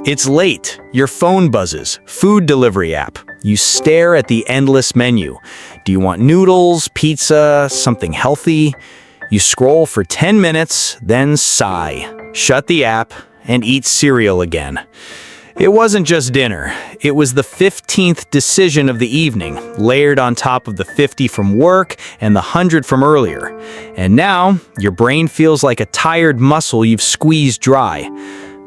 It's late, your phone buzzes, food delivery app. You stare at the endless menu. Do you want noodles, pizza, something healthy? You scroll for 10 minutes, then sigh, shut the app, and eat cereal again. It wasn't just dinner. It was the 15th decision of the evening, layered on top of the 50 from work and the 100 from earlier. And now, your brain feels like a tired muscle you've squeezed dry.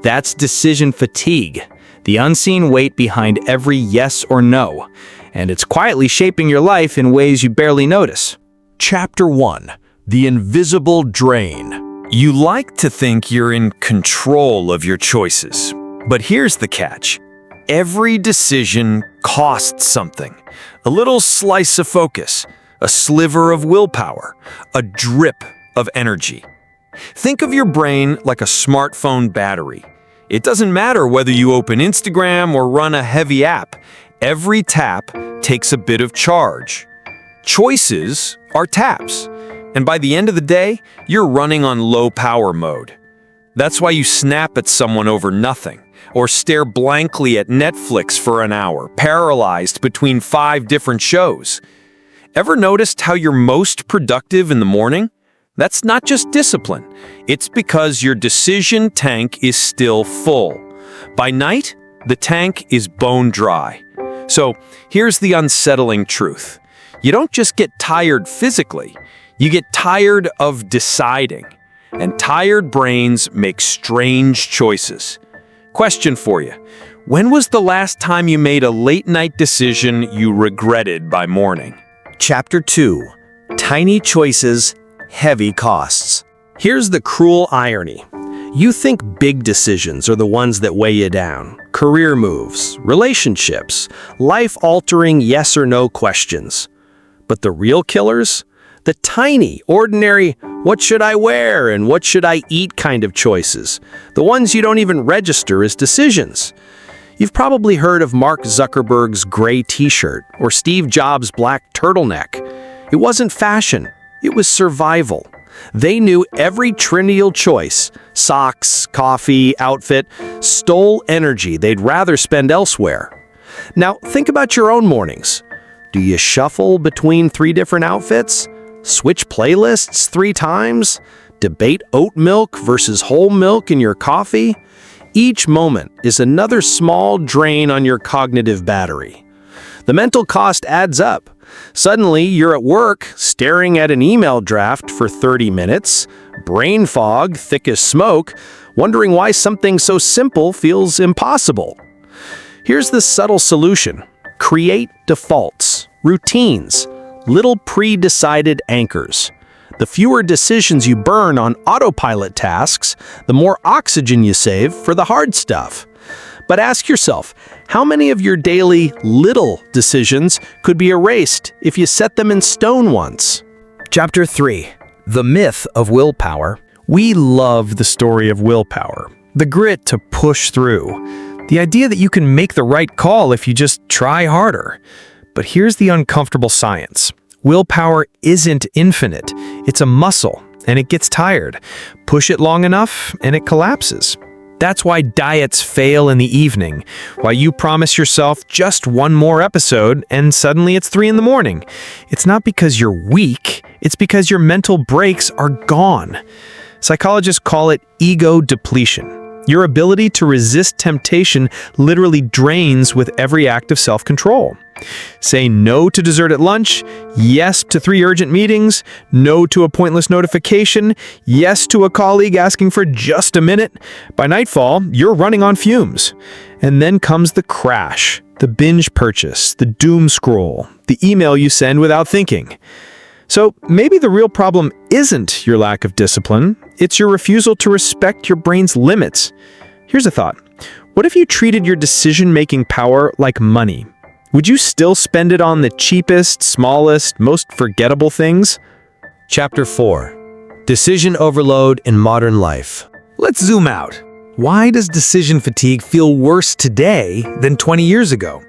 That's decision fatigue, the unseen weight behind every yes or no. And it's quietly shaping your life in ways you barely notice. Chapter 1. The Invisible Drain. You like to think you're in control of your choices. But here's the catch. Every decision costs something. A little slice of focus, a sliver of willpower, a drip of energy. Think of your brain like a smartphone battery. It doesn't matter whether you open Instagram or run a heavy app. Every tap takes a bit of charge. Choices are taps. And by the end of the day, you're running on low power mode. That's why you snap at someone over nothing, or stare blankly at Netflix for an hour, paralyzed between 5 different shows. Ever noticed how you're most productive in the morning? That's not just discipline. It's because your decision tank is still full. By night, the tank is bone dry. So here's the unsettling truth. You don't just get tired physically, you get tired of deciding. And tired brains make strange choices. Question for you. When was the last time you made a late-night decision you regretted by morning? Chapter 2. Tiny choices, heavy costs. Here's the cruel irony. You think big decisions are the ones that weigh you down. Career moves, relationships, life-altering yes or no questions. But the real killers? The tiny, ordinary, what should I wear and what should I eat kind of choices. The ones you don't even register as decisions. You've probably heard of Mark Zuckerberg's gray t-shirt or Steve Jobs' black turtleneck. It wasn't fashion, it was survival. They knew every trivial choice, socks, coffee, outfit, stole energy they'd rather spend elsewhere. Now, think about your own mornings. Do you shuffle between 3 different outfits? Switch playlists 3 times? Debate oat milk versus whole milk in your coffee? Each moment is another small drain on your cognitive battery. The mental cost adds up. Suddenly, you're at work, staring at an email draft for 30 minutes, brain fog thick as smoke, wondering why something so simple feels impossible. Here's the subtle solution. Create defaults, routines, little pre-decided anchors. The fewer decisions you burn on autopilot tasks, the more oxygen you save for the hard stuff. But ask yourself, how many of your daily little decisions could be erased if you set them in stone once? Chapter 3. The Myth of Willpower. We love the story of willpower, the grit to push through, the idea that you can make the right call if you just try harder. But here's the uncomfortable science. Willpower isn't infinite. It's a muscle, and it gets tired. Push it long enough, and it collapses. That's why diets fail in the evening, why you promise yourself just one more episode, and suddenly it's 3 in the morning. It's not because you're weak, it's because your mental brakes are gone. Psychologists call it ego depletion. Your ability to resist temptation literally drains with every act of self-control. Say no to dessert at lunch, yes to 3 urgent meetings, no to a pointless notification, yes to a colleague asking for just a minute. By nightfall, you're running on fumes. And then comes the crash, the binge purchase, the doom scroll, the email you send without thinking. So maybe the real problem isn't your lack of discipline, it's your refusal to respect your brain's limits. Here's a thought. What if you treated your decision-making power like money? Would you still spend it on the cheapest, smallest, most forgettable things? Chapter 4. Decision Overload in Modern Life. Let's zoom out. Why does decision fatigue feel worse today than 20 years ago?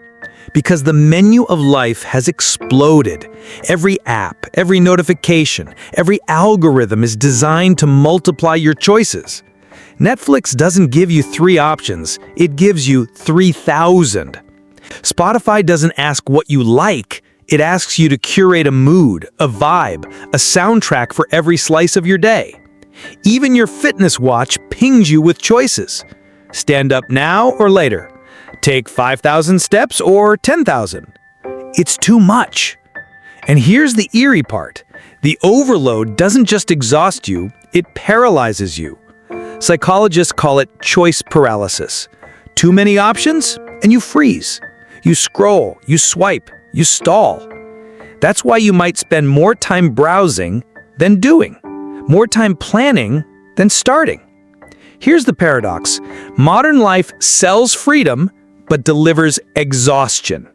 Because the menu of life has exploded. Every app, every notification, every algorithm is designed to multiply your choices. Netflix doesn't give you 3 options, it gives you 3,000. Spotify doesn't ask what you like, it asks you to curate a mood, a vibe, a soundtrack for every slice of your day. Even your fitness watch pings you with choices. Stand up now or later. Take 5,000 steps or 10,000. It's too much. And here's the eerie part. The overload doesn't just exhaust you, it paralyzes you. Psychologists call it choice paralysis. Too many options, and you freeze. You scroll, you swipe, you stall. That's why you might spend more time browsing than doing, more time planning than starting. Here's the paradox. Modern life sells freedom, but delivers exhaustion.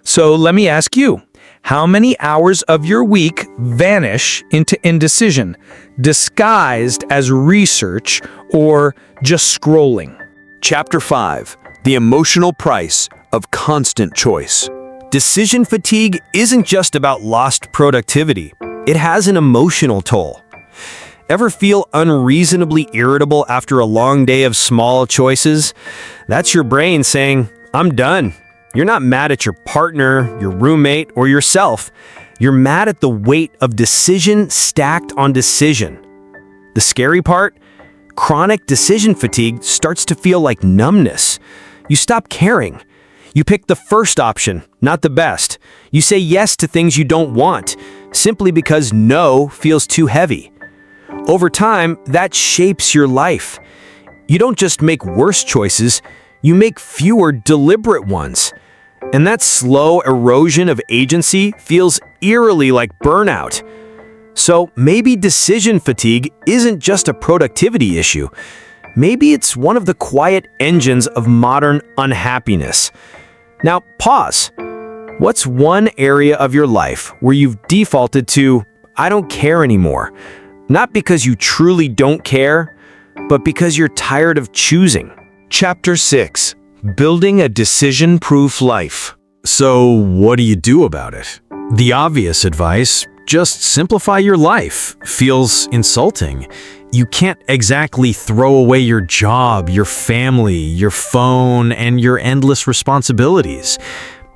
So let me ask you, how many hours of your week vanish into indecision, disguised as research or just scrolling? Chapter 5. The emotional price of constant choice. Decision fatigue isn't just about lost productivity. It has an emotional toll. Ever feel unreasonably irritable after a long day of small choices? That's your brain saying, "I'm done." You're not mad at your partner, your roommate, or yourself. You're mad at the weight of decision stacked on decision. The scary part? Chronic decision fatigue starts to feel like numbness. You stop caring. You pick the first option, not the best. You say yes to things you don't want, simply because no feels too heavy. Over time, that shapes your life. You don't just make worse choices, you make fewer deliberate ones. And that slow erosion of agency feels eerily like burnout. So maybe decision fatigue isn't just a productivity issue. Maybe it's one of the quiet engines of modern unhappiness. Now, pause. What's one area of your life where you've defaulted to, "I don't care anymore"? Not because you truly don't care, but because you're tired of choosing. Chapter 6. Building a decision-proof life. So what do you do about it? The obvious advice, just simplify your life, feels insulting. You can't exactly throw away your job, your family, your phone, and your endless responsibilities.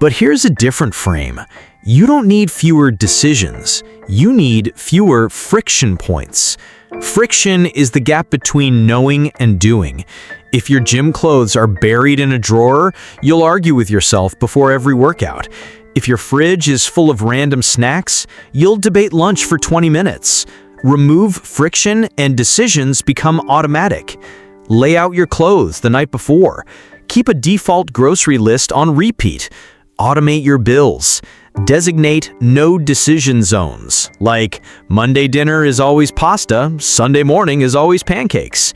But here's a different frame. You don't need fewer decisions. You need fewer friction points. Friction is the gap between knowing and doing. If your gym clothes are buried in a drawer, you'll argue with yourself before every workout. If your fridge is full of random snacks, you'll debate lunch for 20 minutes. Remove friction and decisions become automatic. Lay out your clothes the night before. Keep a default grocery list on repeat. Automate your bills. Designate no decision zones, like Monday dinner is always pasta, Sunday morning is always pancakes.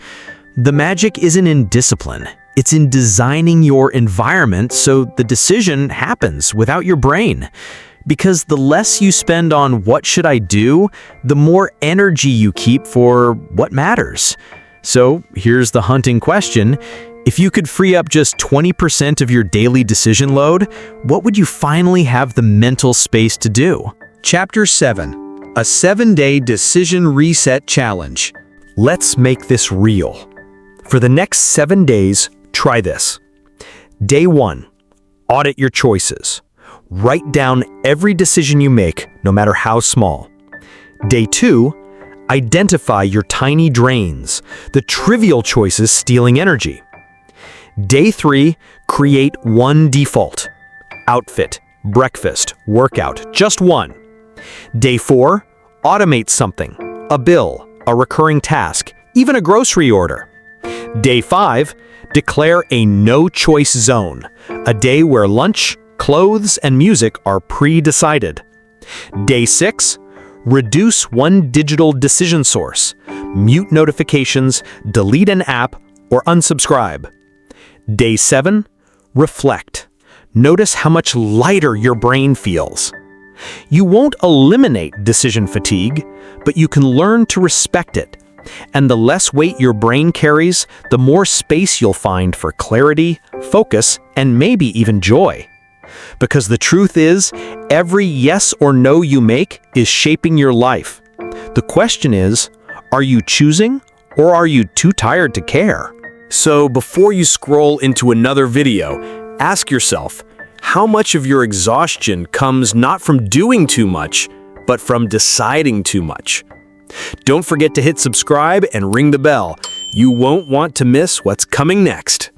The magic isn't in discipline. It's in designing your environment so the decision happens without your brain. Because the less you spend on what should I do, the more energy you keep for what matters. So here's the hunting question. If you could free up just 20% of your daily decision load, what would you finally have the mental space to do? Chapter 7. A 7-day decision reset challenge. Let's make this real. For the next 7 days, try this. Day 1. Audit your choices. Write down every decision you make, no matter how small. Day 2. Identify your tiny drains, the trivial choices stealing energy. Day 3, create one default. Outfit, breakfast, workout, just one. Day 4, automate something. A bill, a recurring task, even a grocery order. Day 5, declare a no-choice zone. A day where lunch, clothes, and music are pre-decided. Day 6, reduce one digital decision source. Mute notifications, delete an app, or unsubscribe. Day 7, reflect. Notice how much lighter your brain feels. You won't eliminate decision fatigue, but you can learn to respect it. And the less weight your brain carries, the more space you'll find for clarity, focus, and maybe even joy. Because the truth is, every yes or no you make is shaping your life. The question is, are you choosing Or are you too tired to care? So before you scroll into another video, ask yourself, how much of your exhaustion comes not from doing too much, but from deciding too much? Don't forget to hit subscribe and ring the bell. You won't want to miss what's coming next.